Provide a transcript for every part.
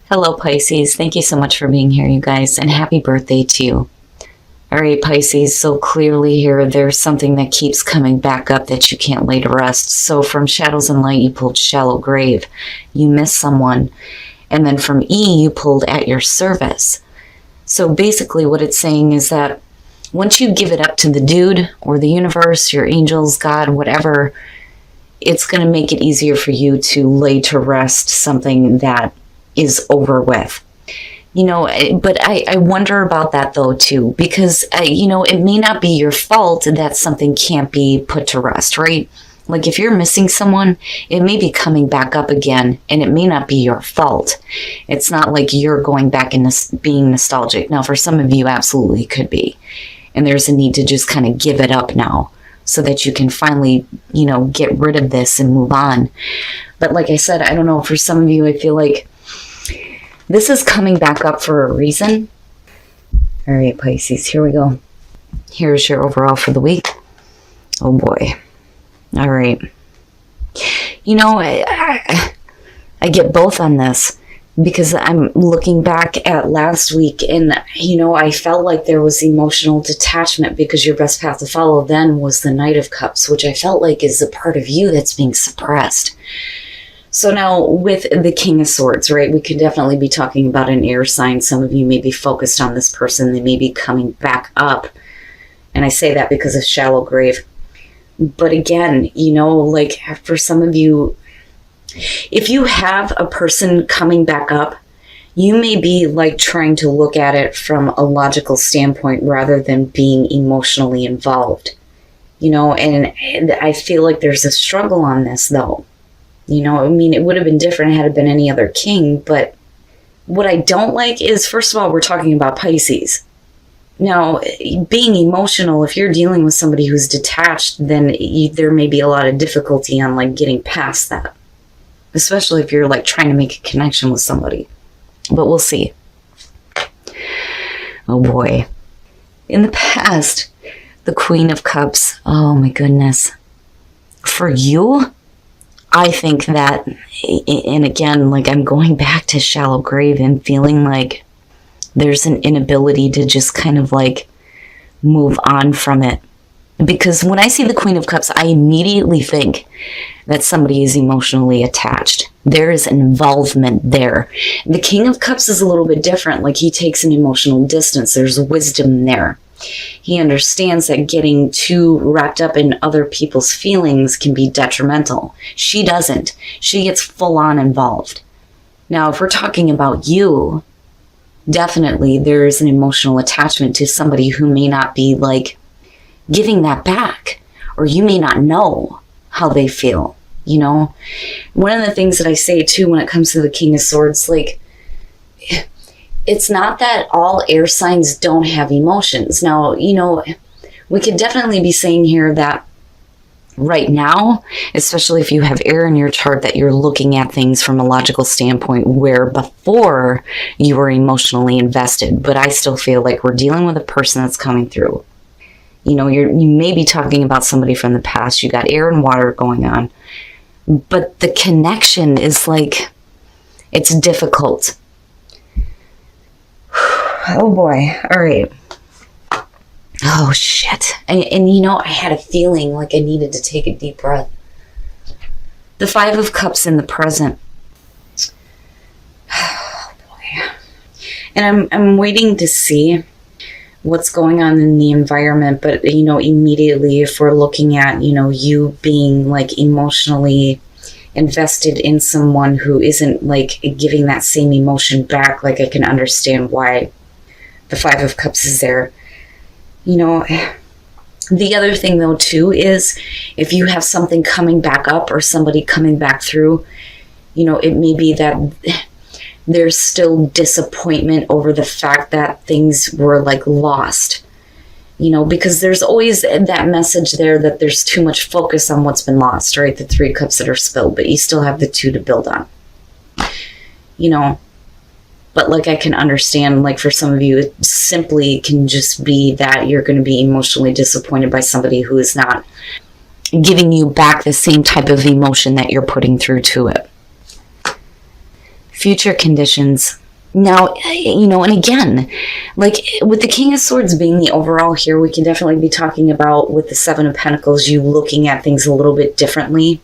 Hello, Pisces. Thank you so much for being here, you guys, and happy birthday to you. All right, Pisces, so clearly here, there's something that keeps coming back up that you can't lay to rest. So from Shadows and Light, you pulled Shallow Grave. You missed someone. And then from E, you pulled At Your Service. So basically what it's saying is that once you give it up to the dude or the universe, your angels, God, whatever, it's going to make it easier for you to lay to rest something that is over with. But I wonder about that though too, because, it may not be your fault that something can't be put to rest, right? Like if you're missing someone, it may be coming back up again and it may not be your fault. It's not like you're going back and being nostalgic. Now, for some of you, absolutely could be. And there's a need to just kind of give it up now so that you can finally, get rid of this and move on. But like I said, I don't know, for some of you, I feel like this is coming back up for a reason. All right, Pisces, here we go. Here's your overall for the week. Oh boy. All right. I get both on this because I'm looking back at last week and, I felt like there was emotional detachment because your best path to follow then was the Knight of Cups, which I felt like is a part of you that's being suppressed. So now with the King of Swords, right, we could definitely be talking about an air sign. Some of you may be focused on this person. They may be coming back up. And I say that because of Shallow Grave. But again, like for some of you, if you have a person coming back up, you may be like trying to look at it from a logical standpoint rather than being emotionally involved, and I feel like there's a struggle on this though. It would have been different had it been any other king, but what I don't like is, first of all, we're talking about Pisces. Now, being emotional, if you're dealing with somebody who's detached, then there may be a lot of difficulty on like getting past that, especially if you're like trying to make a connection with somebody. But we'll see. Oh boy. In the past, the Queen of Cups, oh my goodness. For you, I think that, and again, like I'm going back to Shallow Grave and feeling like there's an inability to just kind of like move on from it. Because when I see the Queen of Cups, I immediately think that somebody is emotionally attached. There is involvement there. The King of Cups is a little bit different. Like he takes an emotional distance. There's wisdom there. He understands that getting too wrapped up in other people's feelings can be detrimental. She doesn't. She gets full on involved. Now, if we're talking about you, definitely there is an emotional attachment to somebody who may not be like giving that back, or you may not know how they feel. One of the things that I say too when it comes to the King of Swords, like it's not that all air signs don't have emotions. Now, we could definitely be saying here that right now, especially if you have air in your chart, that you're looking at things from a logical standpoint where before you were emotionally invested. But I still feel like we're dealing with a person that's coming through. You may be talking about somebody from the past. You got air and water going on. But the connection is like, it's difficult. Oh boy. All right. Oh shit. And I had a feeling like I needed to take a deep breath. The Five of Cups in the present. Oh boy. And I'm waiting to see what's going on in the environment, but immediately if we're looking at, you being like emotionally invested in someone who isn't like giving that same emotion back, like I can understand why the Five of Cups is there. The other thing though too is if you have something coming back up or somebody coming back through, it may be that there's still disappointment over the fact that things were like lost, because there's always that message there that there's too much focus on what's been lost, right? The Three Cups that are spilled, but you still have the two to build on, But like I can understand, like for some of you, it simply can just be that you're going to be emotionally disappointed by somebody who is not giving you back the same type of emotion that you're putting through to it. future conditions. Now, and again, like with the King of Swords being the overall here, we can definitely be talking about with the Seven of Pentacles, you looking at things a little bit differently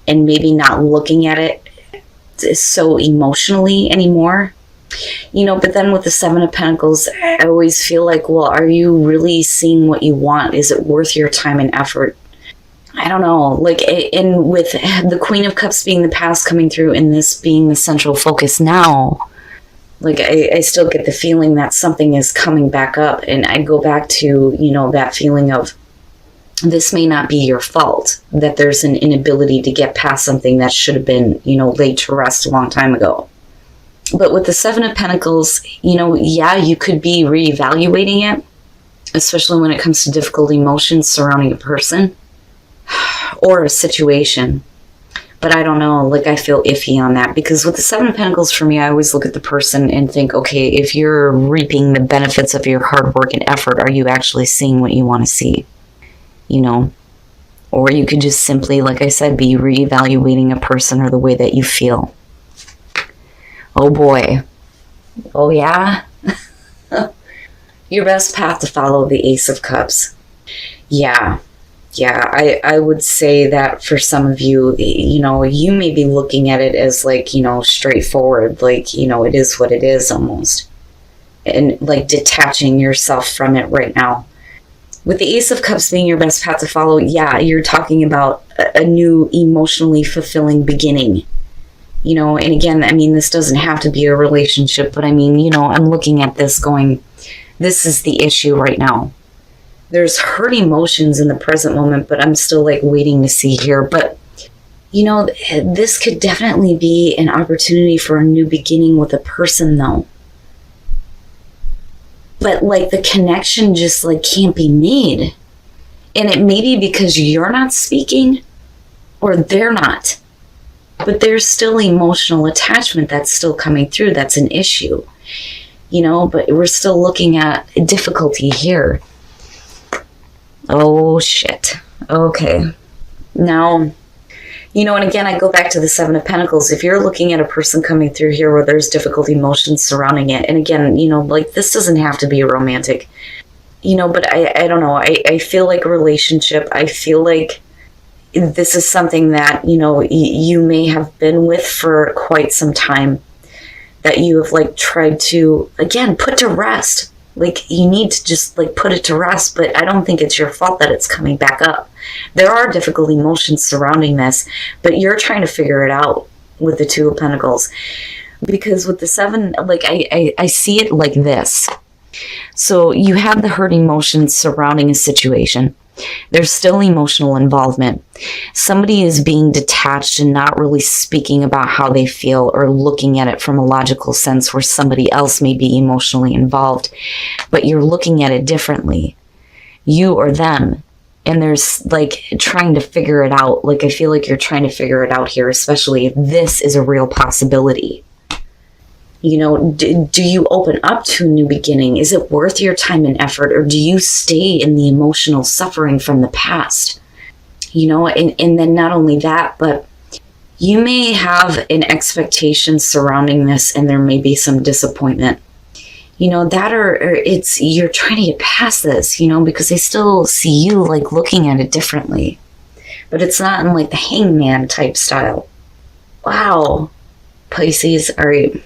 and maybe not looking at it so emotionally anymore. But then with the Seven of Pentacles, I always feel like, well, are you really seeing what you want? Is it worth your time and effort? I don't know. Like, and with the Queen of Cups being the past coming through and this being the central focus now, like, I still get the feeling that something is coming back up. And I go back to, that feeling of this may not be your fault, that there's an inability to get past something that should have been, laid to rest a long time ago. But with the Seven of Pentacles, you could be reevaluating it, especially when it comes to difficult emotions surrounding a person or a situation. But I don't know, like I feel iffy on that, because with the Seven of Pentacles, for me, I always look at the person and think, okay, if you're reaping the benefits of your hard work and effort, are you actually seeing what you want to see? Or you could just simply, like I said, be reevaluating a person or the way that you feel. Oh boy. Oh yeah? Your best path to follow, the Ace of Cups. Yeah, I would say that for some of you, you may be looking at it as like, straightforward, like, it is what it is almost. And like detaching yourself from it right now. With the Ace of Cups being your best path to follow, yeah, you're talking about a new emotionally fulfilling beginning. And again, I mean, this doesn't have to be a relationship, but I mean, I'm looking at this going, this is the issue right now. There's hurt emotions in the present moment, but I'm still like waiting to see here. But, this could definitely be an opportunity for a new beginning with a person though. But like the connection just like can't be made. And it may be because you're not speaking or they're not. But there's still emotional attachment that's still coming through. That's an issue. But we're still looking at difficulty here. Oh, shit. Okay. Now, and again, I go back to the Seven of Pentacles. If you're looking at a person coming through here where there's difficult emotions surrounding it, and again, like this doesn't have to be romantic, but I don't know. I feel like a relationship. I feel like this is something that, you may have been with for quite some time, that you have like tried to, again, put to rest. Like, you need to just like put it to rest, but I don't think it's your fault that it's coming back up. There are difficult emotions surrounding this, but you're trying to figure it out with the Two of Pentacles. Because with the Seven, like I see it like this. So you have the hurt emotions surrounding a situation. There's still emotional involvement. Somebody is being detached and not really speaking about how they feel or looking at it from a logical sense, where somebody else may be emotionally involved, but you're looking at it differently, you or them. And there's like trying to figure it out. Like, I feel like you're trying to figure it out here, especially if this is a real possibility. Do you open up to a new beginning? Is it worth your time and effort, or do you stay in the emotional suffering from the past? And then not only that, but you may have an expectation surrounding this, and there may be some disappointment. That or it's you're trying to get past this, because they still see you like looking at it differently. But it's not in like the hangman type style. Wow. Pisces, all right.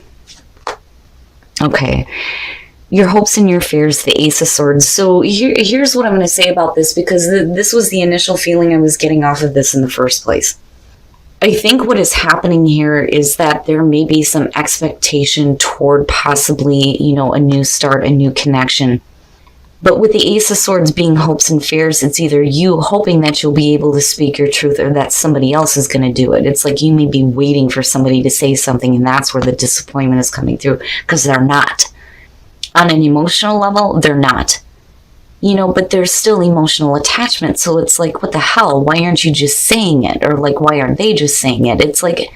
Okay, your hopes and your fears, the Ace of Swords. So here's what I'm going to say about this, because this was the initial feeling I was getting off of this in the first place. I think what is happening here is that there may be some expectation toward possibly, a new start, a new connection. But with the Ace of Swords being hopes and fears, it's either you hoping that you'll be able to speak your truth, or that somebody else is going to do it. It's like you may be waiting for somebody to say something, and that's where the disappointment is coming through, because they're not. On an emotional level, they're not. But there's still emotional attachment. So it's like, what the hell? Why aren't you just saying it? Or like, why aren't they just saying it? It's like,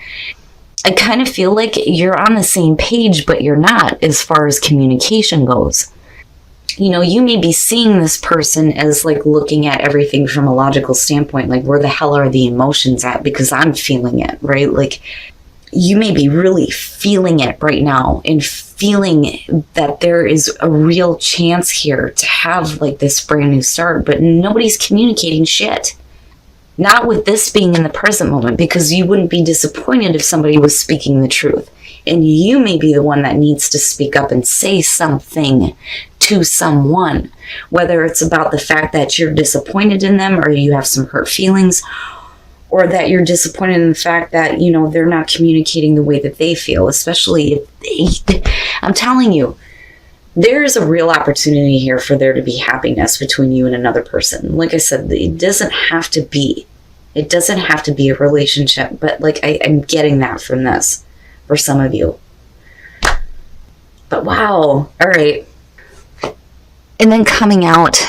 I kind of feel like you're on the same page, but you're not as far as communication goes. You may be seeing this person as like looking at everything from a logical standpoint, like where the hell are the emotions at, because I'm feeling it, right? Like, you may be really feeling it right now and feeling that there is a real chance here to have like this brand new start, but nobody's communicating shit. Not with this being in the present moment, because you wouldn't be disappointed if somebody was speaking the truth. And you may be the one that needs to speak up and say something to someone, whether it's about the fact that you're disappointed in them or you have some hurt feelings, or that you're disappointed in the fact that, you know, they're not communicating the way that they feel, especially if I'm telling you, there's a real opportunity here for there to be happiness between you and another person. Like I said, it doesn't have to be a relationship, but like I'm getting that from this for some of you. But wow, all right. And then coming out,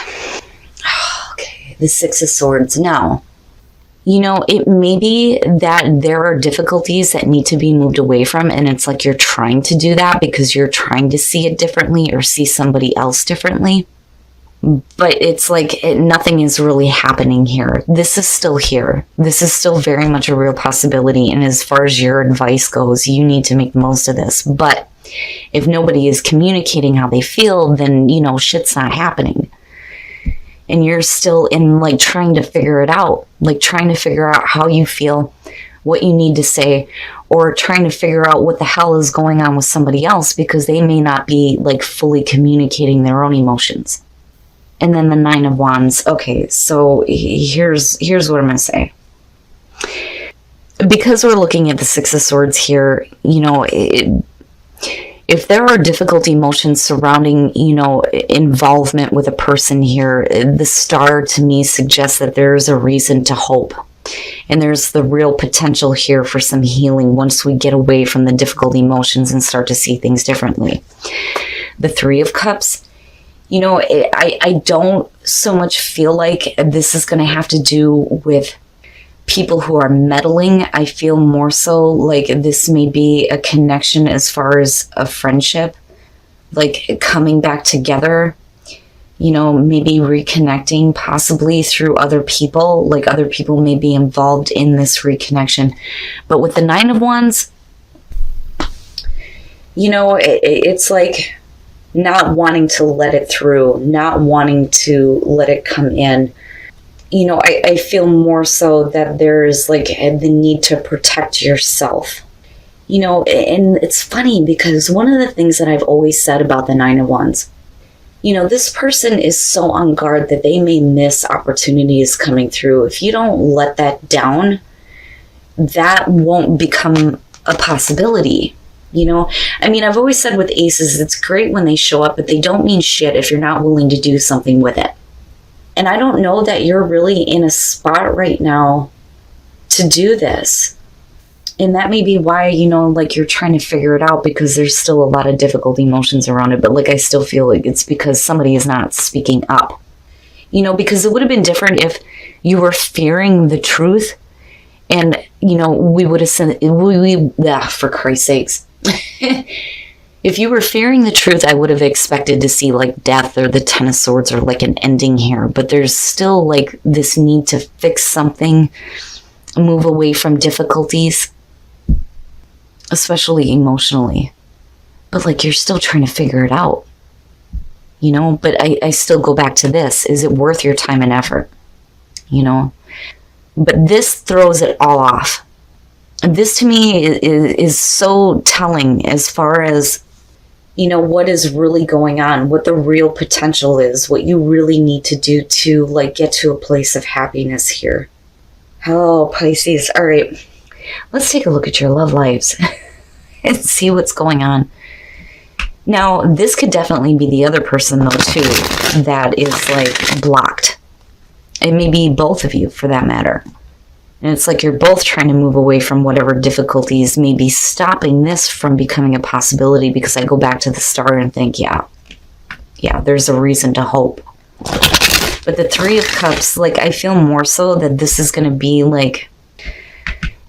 okay, the Six of Swords. Now, you know, it may be that there are difficulties that need to be moved away from, and it's like you're trying to do that because you're trying to see it differently or see somebody else differently. But it's like nothing is really happening here. This is still here. This is still very much a real possibility. And as far as your advice goes, you need to make the most of this. But if nobody is communicating how they feel, then, you know, shit's not happening. And you're still in like trying to figure it out, like trying to figure out how you feel, what you need to say, or trying to figure out what the hell is going on with somebody else because they may not be like fully communicating their own emotions. And then the Nine of Wands. Okay, so here's what I'm going to say. Because we're looking at the Six of Swords here, you know, if there are difficult emotions surrounding, you know, involvement with a person here, the Star to me suggests that there's a reason to hope. And there's the real potential here for some healing once we get away from the difficult emotions and start to see things differently. The Three of Cups, you know, I don't so much feel like this is going to have to do with people who are meddling. I feel more so like this may be a connection as far as a friendship, like coming back together, you know, maybe reconnecting possibly through other people, like other people may be involved in this reconnection. But with the Nine of Wands, you know, it's like not wanting to let it through, not wanting to let it come in. You know, I feel more so that there's like the need to protect yourself. You know, and it's funny because one of the things that I've always said about the Nine of Wands, you know, this person is so on guard that they may miss opportunities coming through. If you don't let that down, that won't become a possibility. You know, I mean, I've always said with aces, it's great when they show up, but they don't mean shit if you're not willing to do something with it. And I don't know that you're really in a spot right now to do this. And that may be why, you know, like you're trying to figure it out because there's still a lot of difficult emotions around it. But like, I still feel like it's because somebody is not speaking up, you know, because it would have been different if you were fearing the truth and, you know, we would have said, for Christ's sakes. If you were fearing the truth, I would have expected to see like death or the Ten of Swords or like an ending here. But there's still like this need to fix something, move away from difficulties, especially emotionally. But like you're still trying to figure it out, you know? But I still go back to this. Is it worth your time and effort? You know? But this throws it all off. This to me is so telling as far as, you know, what is really going on, what the real potential is, what you really need to do to like get to a place of happiness here. Oh, Pisces. All right. Let's take a look at your love lives and see what's going on. Now, this could definitely be the other person though too that is like blocked. It may be both of you for that matter. And it's like you're both trying to move away from whatever difficulties may be stopping this from becoming a possibility, because I go back to the Star and think, yeah, there's a reason to hope. But the Three of Cups, like I feel more so that this is going to be like,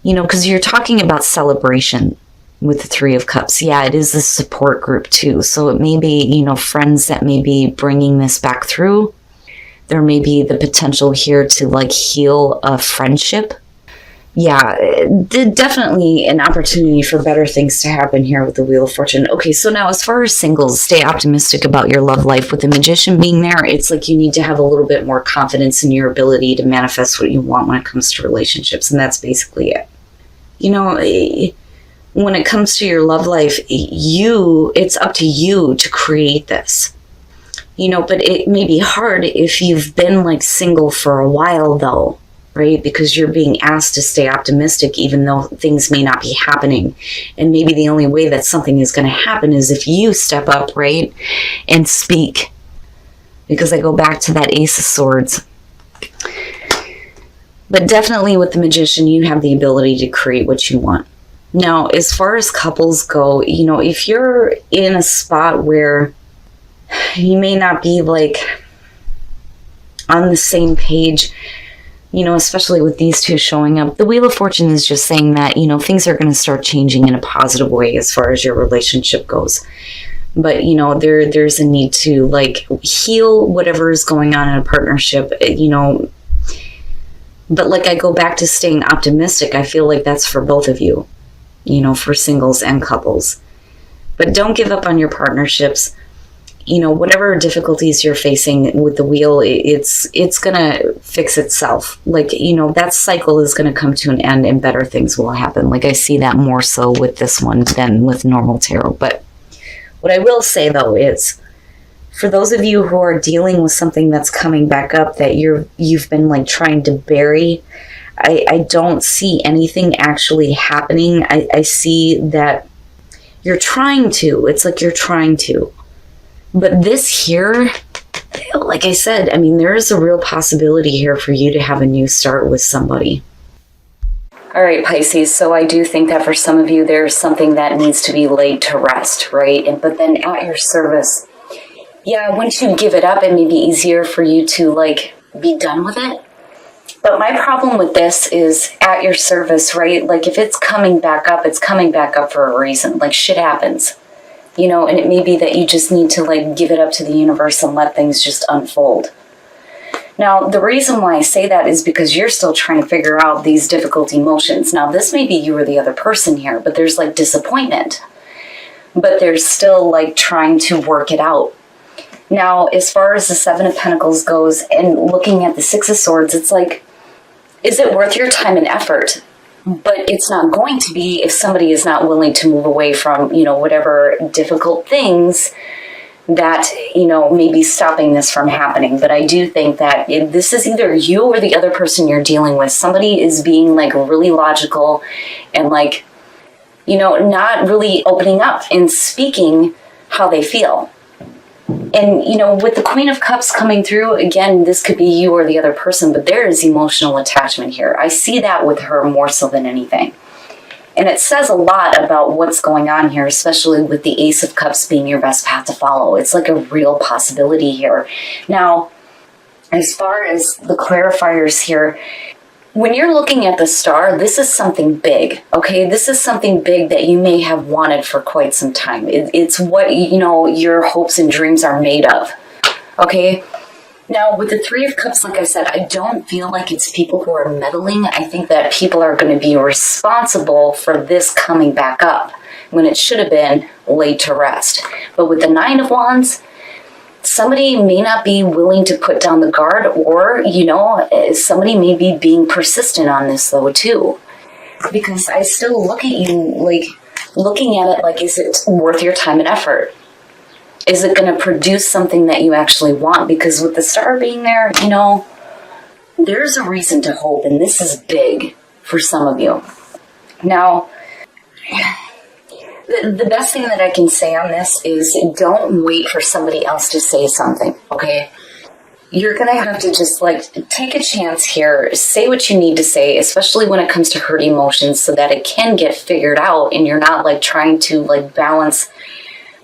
you know, because you're talking about celebration with the Three of Cups. Yeah, it is a support group too. So it may be, you know, friends that may be bringing this back through. There may be the potential here to like heal a friendship yeah, definitely an opportunity for better things to happen here with the Wheel of Fortune. Okay, so now as far as singles, stay optimistic about your love life. With the Magician being there, it's like you need to have a little bit more confidence in your ability to manifest what you want when it comes to relationships, and that's basically it. You know, when it comes to your love life, it's up to you to create this. You know, but it may be hard if you've been like single for a while though, right? Because you're being asked to stay optimistic even though things may not be happening. And maybe the only way that something is going to happen is if you step up, right? And speak. Because I go back to that Ace of Swords. But definitely with the Magician, you have the ability to create what you want. Now, as far as couples go, you know, if you're in a spot where you may not be like on the same page, you know, especially with these two showing up, the Wheel of Fortune is just saying that, you know, things are going to start changing in a positive way as far as your relationship goes. But, you know, there's a need to like heal whatever is going on in a partnership, you know. But like I go back to staying optimistic, I feel like that's for both of you, you know, for singles and couples. But don't give up on your partnerships. You know, whatever difficulties you're facing with the wheel, it's going to fix itself. Like, you know, that cycle is going to come to an end and better things will happen. Like I see that more so with this one than with normal tarot. But what I will say though is, for those of you who are dealing with something that's coming back up that you've been like trying to bury, I don't see anything actually happening. I see that you're trying to. It's like you're trying to. But this here, like I said, I mean, there is a real possibility here for you to have a new start with somebody. All right, Pisces, so I do think that for some of you, there's something that needs to be laid to rest, right? But then at your service, yeah, once you give it up, it may be easier for you to, like, be done with it. But my problem with this is at your service, right? Like, if it's coming back up, it's coming back up for a reason. Like, shit happens. You know, and it may be that you just need to, like, give it up to the universe and let things just unfold. Now, the reason why I say that is because you're still trying to figure out these difficult emotions. Now, this may be you or the other person here, but there's, like, disappointment. But there's still, like, trying to work it out. Now, as far as the Seven of Pentacles goes and looking at the Six of Swords, it's like, is it worth your time and effort? But it's not going to be if somebody is not willing to move away from, you know, whatever difficult things that, you know, may be stopping this from happening. But I do think that this is either you or the other person you're dealing with. Somebody is being, like, really logical and, like, you know, not really opening up and speaking how they feel. And, you know, with the Queen of Cups coming through, again, this could be you or the other person, but there is emotional attachment here. I see that with her more so than anything. And it says a lot about what's going on here, especially with the Ace of Cups being your best path to follow. It's like a real possibility here. Now, as far as the clarifiers here, when you're looking at the star, this is something big, okay? This is something big that you may have wanted for quite some time. It's what, you know, your hopes and dreams are made of, okay? Now, with the Three of Cups, like I said, I don't feel like it's people who are meddling. I think that people are going to be responsible for this coming back up when it should have been laid to rest. But with the Nine of Wands, somebody may not be willing to put down the guard, or, you know, somebody may be being persistent on this though too. Because I still look at you, like, looking at it like, is it worth your time and effort? Is it going to produce something that you actually want? Because with the star being there, you know, there's a reason to hope, and this is big for some of you. Now, the best thing that I can say on this is don't wait for somebody else to say something, okay? You're going to have to just, like, take a chance here, say what you need to say, especially when it comes to hurt emotions, so that it can get figured out and you're not, like, trying to, like, balance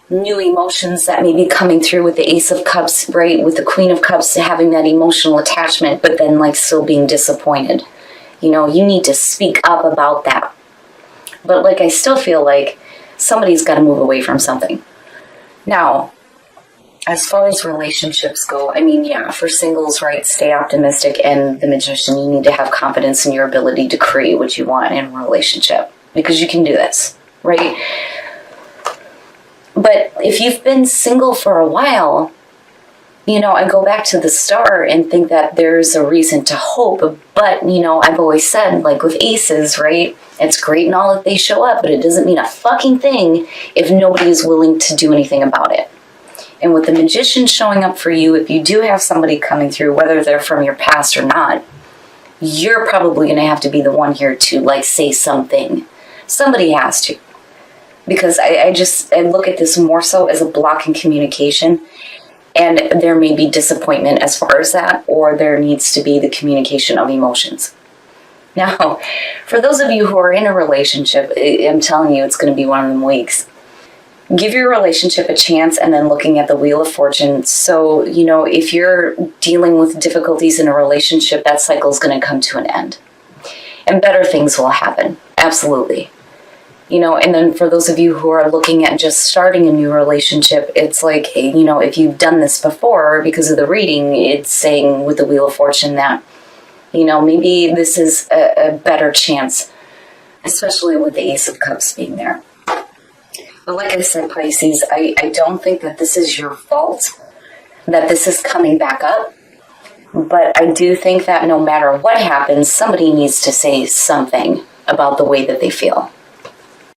new emotions that may be coming through with the Ace of Cups, right? With the Queen of Cups having that emotional attachment, but then, like, still being disappointed. You know, you need to speak up about that. But, like, I still feel like somebody's got to move away from something. Now, As far as relationships go, I mean, yeah, for singles, right, stay optimistic, and the Magician, you need to have confidence in your ability to create what you want in a relationship, because you can do this, right? But if you've been single for a while, I go back to the star and think that there's a reason to hope, but, I've always said, like with aces, right, it's great and all if they show up, but it doesn't mean a fucking thing if nobody is willing to do anything about it. And with the Magician showing up for you, if you do have somebody coming through, whether they're from your past or not, you're probably going to have to be the one here to, like, say something. Somebody has to. Because I look at this more so as a block in communication. And there may be disappointment as far as that, or there needs to be the communication of emotions. Now, for those of you who are in a relationship, I'm telling you, it's going to be one of them weeks. Give your relationship a chance, and then looking at the Wheel of Fortune. So, if you're dealing with difficulties in a relationship, that cycle is going to come to an end. And better things will happen. Absolutely. And then for those of you who are looking at just starting a new relationship, it's like, if you've done this before, because of the reading, it's saying with the Wheel of Fortune that, maybe this is a better chance, especially with the Ace of Cups being there. But like I said, Pisces, I don't think that this is your fault, that this is coming back up. But I do think that no matter what happens, somebody needs to say something about the way that they feel.